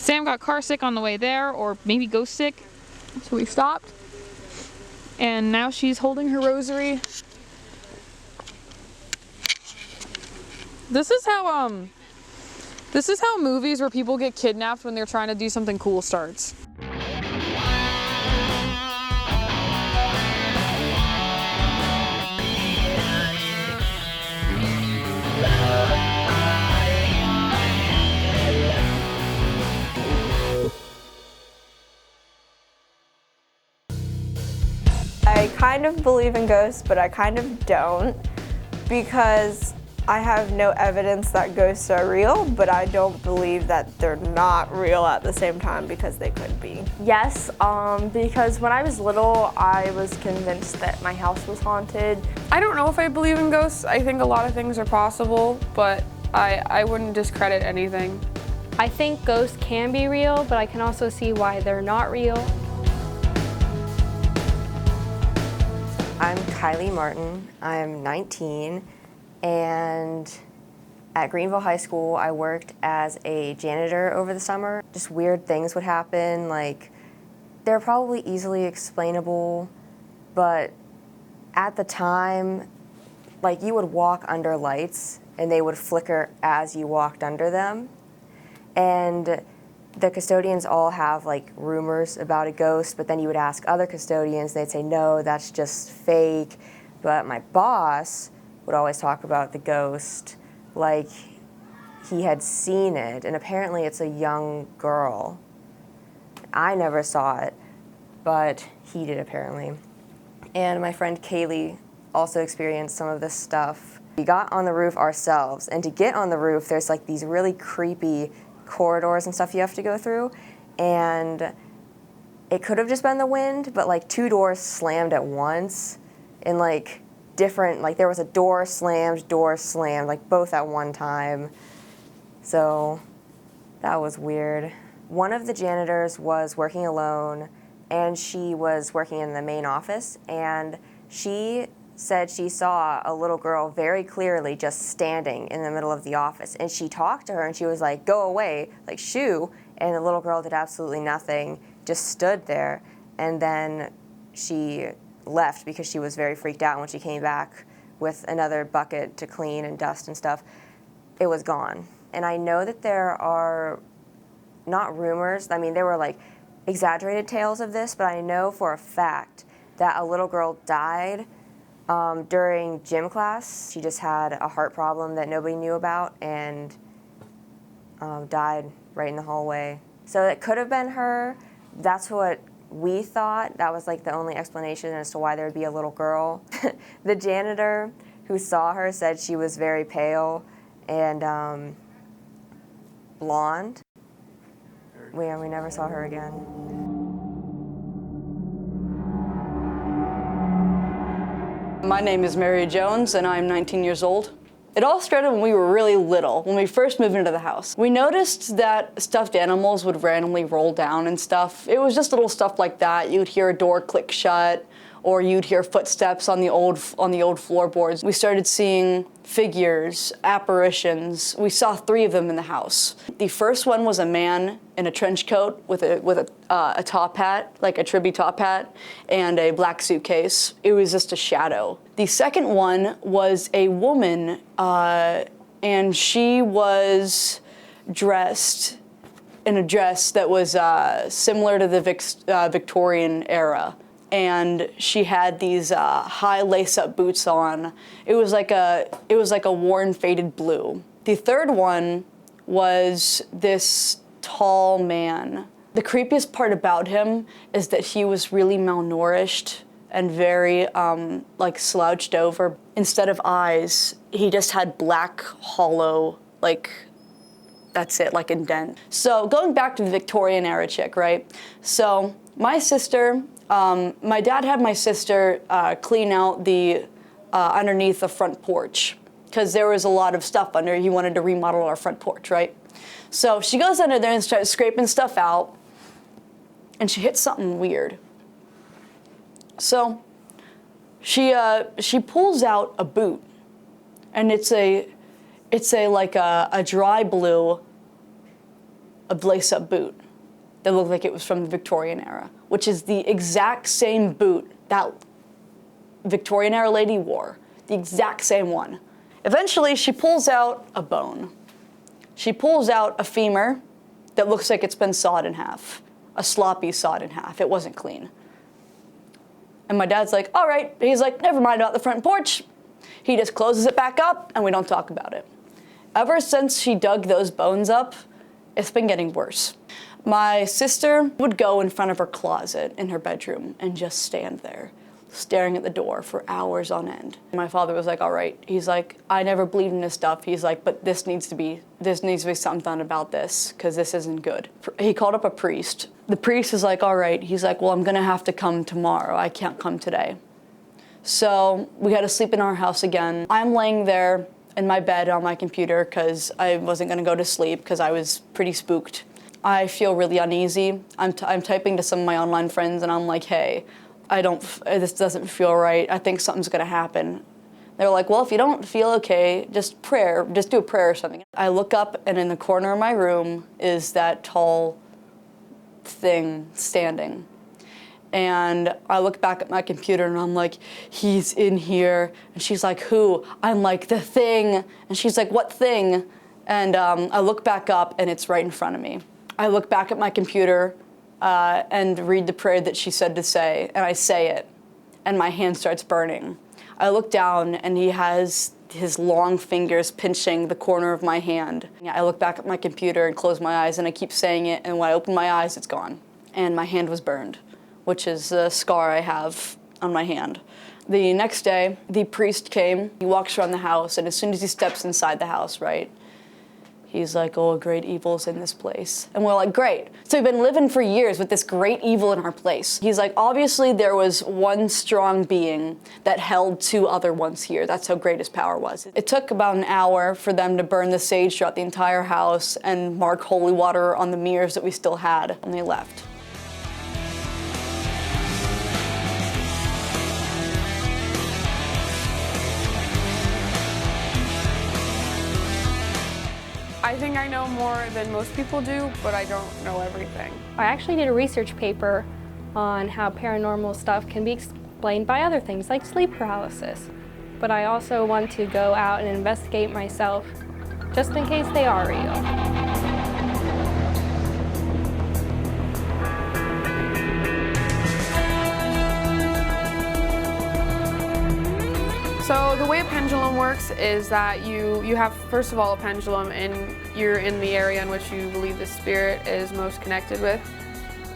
Sam got car sick on the way there, or maybe ghost sick, so we stopped. And now she's holding her rosary. This is how movies where people get kidnapped when they're trying to do something cool starts. I kind of believe in ghosts, but I kind of don't, because I have no evidence that ghosts are real, but I don't believe that they're not real at the same time, because they could be. Yes, because when I was little, I was convinced that my house was haunted. I don't know if I believe in ghosts. I think a lot of things are possible, but I wouldn't discredit anything. I think ghosts can be real, but I can also see why they're not real. I'm Kylie Martin. I'm 19, and at Greenville High School, I worked as a janitor over the summer. Just weird things would happen, like they're probably easily explainable, but at the time, like you would walk under lights and they would flicker as you walked under them. And the custodians all have like rumors about a ghost, but then you would ask other custodians, they'd say, no, that's just fake. But my boss would always talk about the ghost like he had seen it, and apparently it's a young girl. I never saw it, but he did apparently. And my friend Kaylee also experienced some of this stuff. We got on the roof ourselves, and to get on the roof, there's like these really creepy corridors and stuff you have to go through, and it could have just been the wind, but like 2 doors slammed at once, and like different, like there was a door slammed, like both at one time. So that was weird. One of the janitors was working alone, and she was working in the main office, and she said she saw a little girl very clearly just standing in the middle of the office, and she talked to her and she was like, go away, like shoo, and the little girl did absolutely nothing, just stood there. And then she left because she was very freaked out. When she came back with another bucket to clean and dust and stuff, it was gone. And I know that there are not rumors, I mean there were like exaggerated tales of this, but I know for a fact that a little girl died during gym class. She just had a heart problem that nobody knew about, and died right in the hallway. So it could have been her. That's what we thought. That was like the only explanation as to why there would be a little girl. The janitor who saw her said she was very pale and blonde. We never saw her again. My name is Mary Jones, and I'm 19 years old. It all started when we were really little, when we first moved into the house. We noticed that stuffed animals would randomly roll down and stuff. It was just little stuff like that. You'd hear a door click shut, or you'd hear footsteps on the old floorboards. We started seeing figures, apparitions. We saw 3 of them in the house. The first one was a man in a trench coat with a top hat, like a Tribby top hat, and a black suitcase. It was just a shadow. The second one was a woman, and she was dressed in a dress that was similar to the Victorian era. And she had these high lace-up boots on. It was like a worn, faded blue. The third one was this tall man. The creepiest part about him is that he was really malnourished and very like slouched over. Instead of eyes, he just had black, hollow, like, that's it, like indent. So going back to the Victorian era chick, right? So my sister, my dad had my sister clean out the underneath the front porch, because there was a lot of stuff under. He wanted to remodel our front porch, right? So she goes under there and starts scraping stuff out, and she hits something weird. So she pulls out a boot, and it's a like a dry blue a lace-up boot that looked like it was from the Victorian era, which is the exact same boot that Victorian era lady wore, the exact same one. Eventually, she pulls out a bone. She pulls out a femur that looks like it's been sawed in half, a sloppy sawed in half. It wasn't clean. And my dad's like, all right. He's like, never mind about the front porch. He just closes it back up and we don't talk about it. Ever since she dug those bones up, it's been getting worse. My sister would go in front of her closet in her bedroom and just stand there, staring at the door for hours on end. My father was like, all right. He's like, I never believed in this stuff. He's like, but there needs to be something done about this, because this isn't good. He called up a priest. The priest is like, all right. He's like, well, I'm gonna have to come tomorrow. I can't come today. So we had to sleep in our house again. I'm laying there in my bed on my computer because I wasn't gonna go to sleep because I was pretty spooked. I feel really uneasy. I'm typing to some of my online friends and I'm like, hey, this doesn't feel right. I think something's gonna happen. They're like, well, if you don't feel okay, just do a prayer or something. I look up and in the corner of my room is that tall thing standing. And I look back at my computer and I'm like, he's in here. And she's like, who? I'm like, the thing. And she's like, what thing? And I look back up and it's right in front of me. I look back at my computer and read the prayer that she said to say, and I say it, and my hand starts burning. I look down and he has his long fingers pinching the corner of my hand. I look back at my computer and close my eyes and I keep saying it, and when I open my eyes, it's gone. And my hand was burned, which is a scar I have on my hand. The next day, the priest came. He walks around the house, and as soon as he steps inside the house, right, he's like, oh, a great evil's in this place. And we're like, great. So we've been living for years with this great evil in our place. He's like, obviously there was one strong being that held two other ones here. That's how great his power was. It took about an hour for them to burn the sage throughout the entire house and mark holy water on the mirrors that we still had, and they left. I think I know more than most people do, but I don't know everything. I actually did a research paper on how paranormal stuff can be explained by other things like sleep paralysis. But I also want to go out and investigate myself just in case they are real. So the way a pendulum works is that you have, first of all, a pendulum, and you're in the area in which you believe the spirit is most connected with.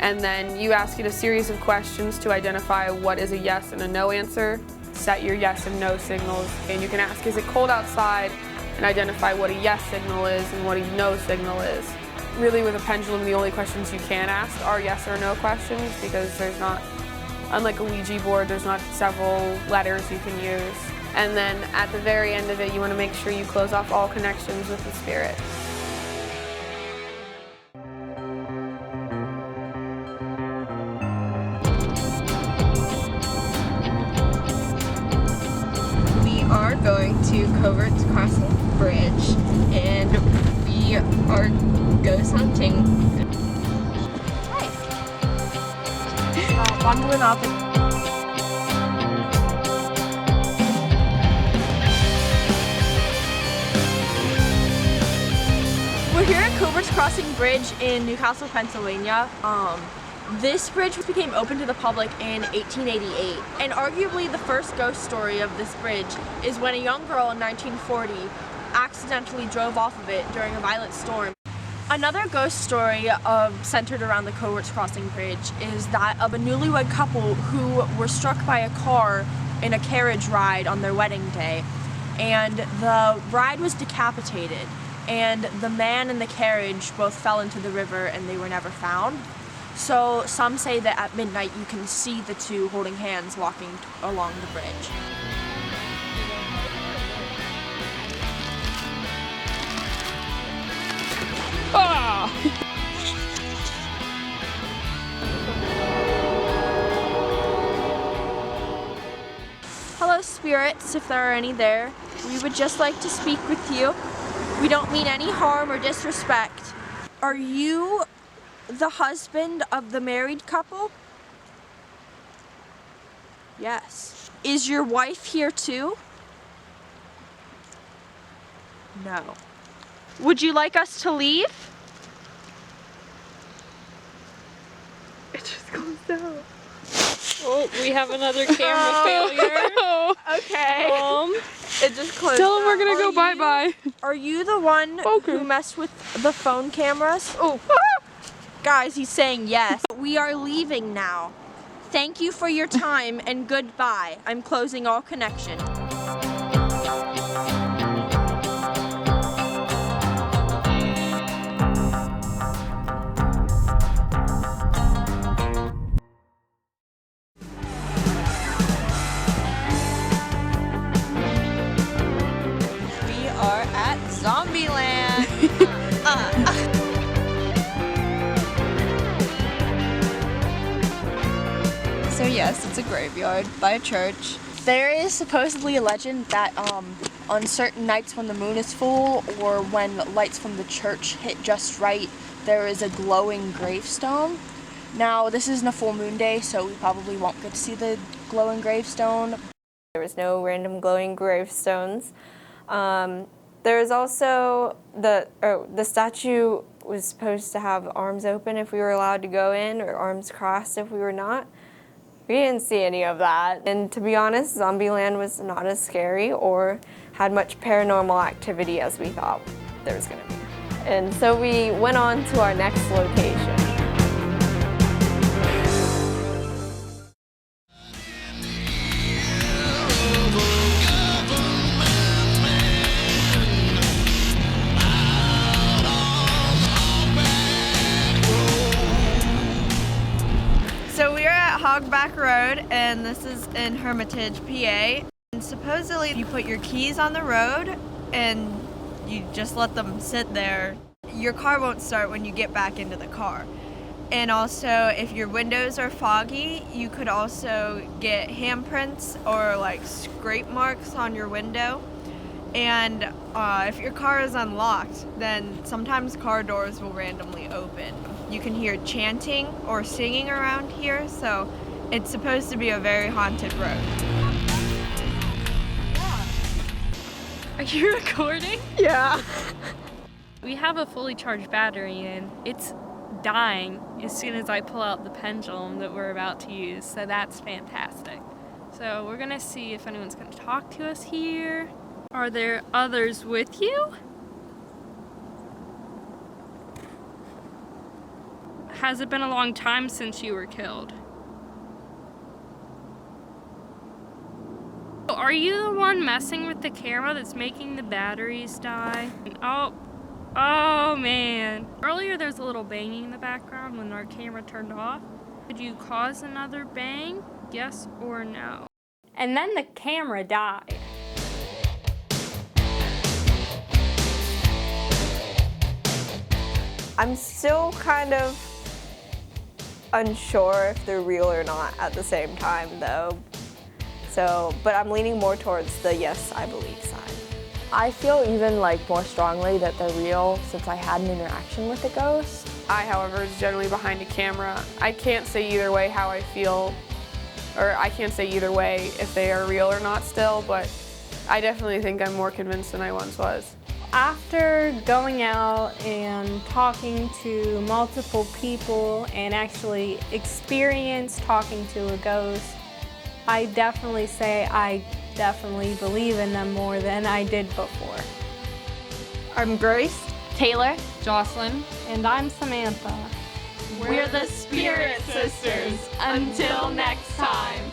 And then you ask it a series of questions to identify what is a yes and a no answer, set your yes and no signals, and you can ask, is it cold outside, and identify what a yes signal is and what a no signal is. Really, with a pendulum, the only questions you can ask are yes or no questions, because there's not, unlike a Ouija board, there's not several letters you can use. And then at the very end of it, you want to make sure you close off all connections with the spirit. We are going to Coverts Crossing Bridge, and we are ghost hunting. Nice. Wandering up. We're here at Coverts Crossing Bridge in Newcastle, Pennsylvania. This bridge became open to the public in 1888, and arguably the first ghost story of this bridge is when a young girl in 1940 accidentally drove off of it during a violent storm. Another ghost story centered around the Coverts Crossing Bridge is that of a newlywed couple who were struck by a car in a carriage ride on their wedding day, and the bride was decapitated. And the man and the carriage both fell into the river and they were never found. So some say that at midnight you can see the two holding hands walking along the bridge. Ah! Hello spirits, if there are any there. We would just like to speak with you. We don't mean any harm or disrespect. Are you the husband of the married couple? Yes. Is your wife here too? No. Would you like us to leave? It just goes down. Oh, we have another camera failure. Okay. It just closed. Tell them we're gonna go Are bye-bye. Are you the one who messed with the phone cameras? Oh. Guys, he's saying yes. We are leaving now. Thank you for your time and goodbye. I'm closing all connection. We are at Zombieland. So yes, it's a graveyard by a church. There is supposedly a legend that on certain nights when the moon is full or when lights from the church hit just right, there is a glowing gravestone. Now, this isn't a full moon day, so we probably won't get to see the glowing gravestone. There was no random glowing gravestones. There is also the statue was supposed to have arms open if we were allowed to go in, or arms crossed if we were not. We didn't see any of that. And to be honest, Zombieland was not as scary or had much paranormal activity as we thought there was going to be. And so we went on to our next location. So we are at Hogback Road, and this is in Hermitage, PA. And supposedly you put your keys on the road and you just let them sit there. Your car won't start when you get back into the car. And also, if your windows are foggy, you could also get handprints or like scrape marks on your window. And if your car is unlocked, then sometimes car doors will randomly open. You can hear chanting or singing around here, so it's supposed to be a very haunted road. Are you recording? Yeah. We have a fully charged battery and it's dying as soon as I pull out the pendulum that we're about to use, so that's fantastic. So we're gonna see if anyone's gonna talk to us here. Are there others with you? Has it been a long time since you were killed? Are you the one messing with the camera that's making the batteries die? Oh man. Earlier there was a little banging in the background when our camera turned off. Did you cause another bang? Yes or no? And then the camera died. I'm still kind of unsure if they're real or not at the same time though. So, but I'm leaning more towards the yes, I believe side. I feel even like more strongly that they're real since I had an interaction with the ghost. I, however, is generally behind a camera. I can't say either way how I feel, or I can't say either way if they are real or not still, but I definitely think I'm more convinced than I once was. After going out and talking to multiple people and actually experienced talking to a ghost, I definitely say I definitely believe in them more than I did before. I'm Grace. Taylor, Jocelyn, And I'm Samantha. we're the Spirit Sisters. Until next time.